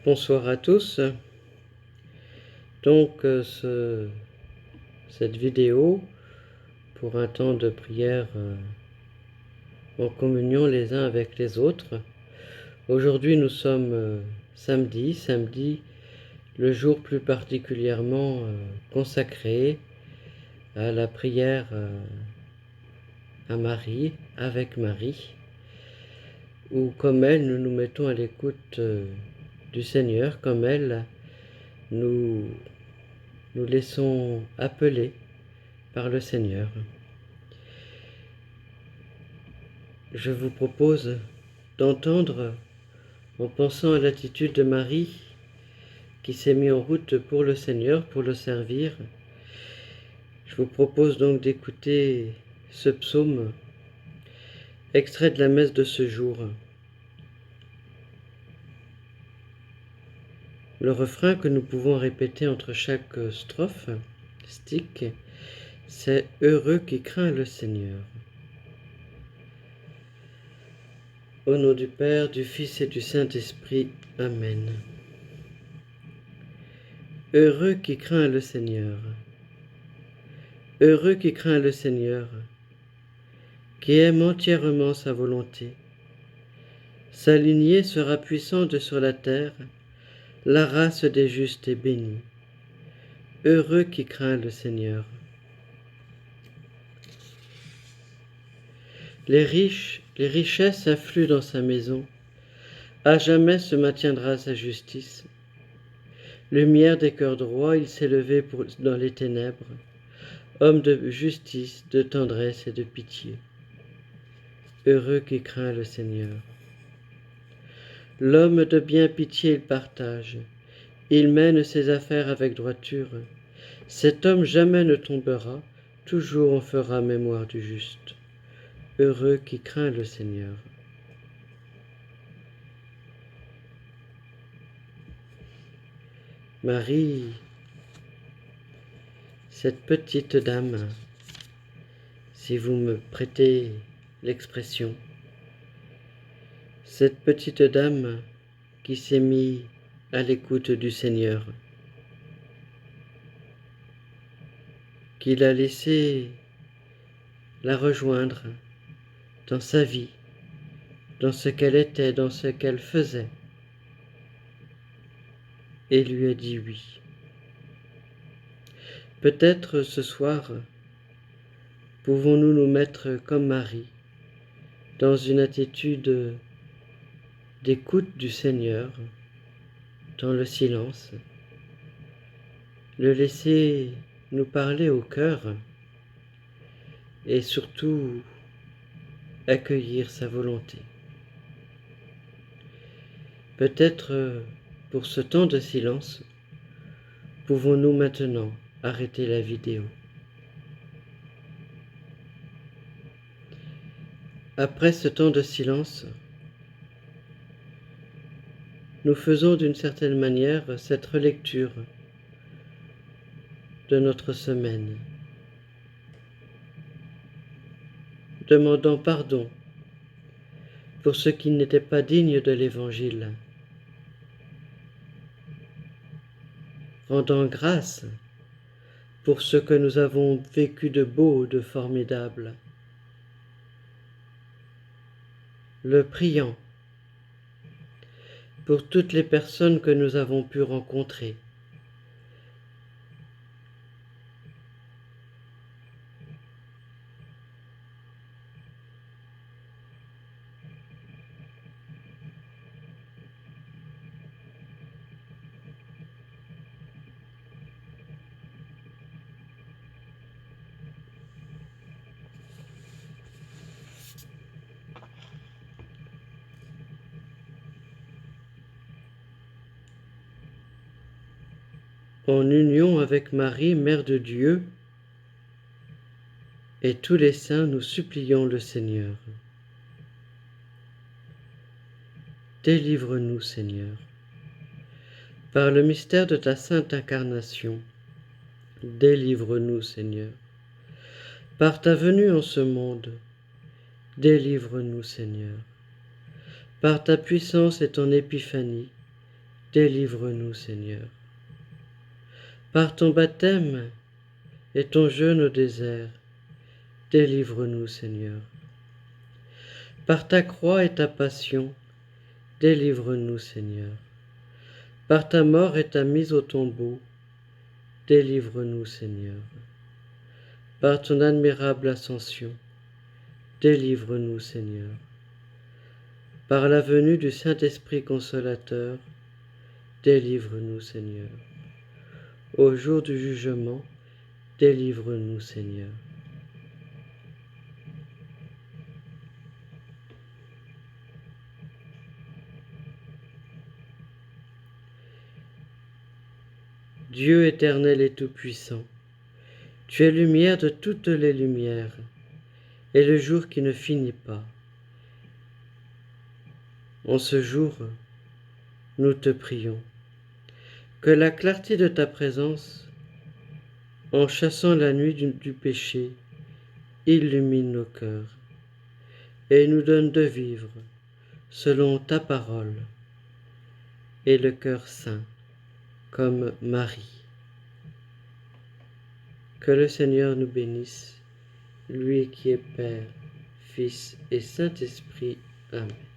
Bonsoir à tous. Donc cette vidéo pour un temps de prière en communion les uns avec les autres. Aujourd'hui nous sommes samedi, le jour plus particulièrement consacré à la prière à Marie, avec Marie, où comme elle nous nous mettons à l'écoute du Seigneur, comme elle nous laissons appeler par le Seigneur. Je vous propose d'entendre, en pensant à l'attitude de Marie, qui s'est mise en route pour le Seigneur, pour le servir. Je vous propose donc d'écouter ce psaume, extrait de la messe de ce jour. Le refrain que nous pouvons répéter entre chaque strophe, stick, c'est « Heureux qui craint le Seigneur ». Au nom du Père, du Fils et du Saint-Esprit. Amen. Heureux qui craint le Seigneur. Heureux qui craint le Seigneur, qui aime entièrement sa volonté. Sa lignée sera puissante sur la terre, la race des justes est bénie. Heureux qui craint le Seigneur. Les richesses affluent dans sa maison. À jamais se maintiendra sa justice. Lumière des cœurs droits, il s'est levé dans les ténèbres. Homme de justice, de tendresse et de pitié. Heureux qui craint le Seigneur. L'homme de bien pitié il partage. Il mène ses affaires avec droiture. Cet homme jamais ne tombera, toujours on fera mémoire du juste. Heureux qui craint le Seigneur. Marie, cette petite dame, si vous me prêtez l'expression, cette petite dame qui s'est mise à l'écoute du Seigneur, qui l'a laissé la rejoindre dans sa vie, dans ce qu'elle était, dans ce qu'elle faisait, et lui a dit oui. Peut-être ce soir, pouvons-nous nous mettre comme Marie, dans une attitude d'écoute du Seigneur, dans le silence, le laisser nous parler au cœur et surtout accueillir sa volonté. Peut-être pour ce temps de silence, pouvons-nous maintenant arrêter la vidéo. Après ce temps de silence, nous faisons d'une certaine manière cette relecture de notre semaine, demandant pardon pour ce qui n'était pas digne de l'Évangile, rendant grâce pour ce que nous avons vécu de beau, de formidable, le priant pour toutes les personnes que nous avons pu rencontrer, en union avec Marie, Mère de Dieu, et tous les saints, nous supplions le Seigneur. Délivre-nous, Seigneur. Par le mystère de ta sainte incarnation, délivre-nous, Seigneur. Par ta venue en ce monde, délivre-nous, Seigneur. Par ta puissance et ton épiphanie, délivre-nous, Seigneur. Par ton baptême et ton jeûne au désert, délivre-nous, Seigneur. Par ta croix et ta passion, délivre-nous, Seigneur. Par ta mort et ta mise au tombeau, délivre-nous, Seigneur. Par ton admirable ascension, délivre-nous, Seigneur. Par la venue du Saint-Esprit consolateur, délivre-nous, Seigneur. Au jour du jugement, délivre-nous, Seigneur. Dieu éternel et tout-puissant, tu es lumière de toutes les lumières, et le jour qui ne finit pas. En ce jour, nous te prions, que la clarté de ta présence, en chassant la nuit du péché, illumine nos cœurs, et nous donne de vivre selon ta parole, et le cœur saint, comme Marie. Que le Seigneur nous bénisse, lui qui est Père, Fils et Saint-Esprit. Amen.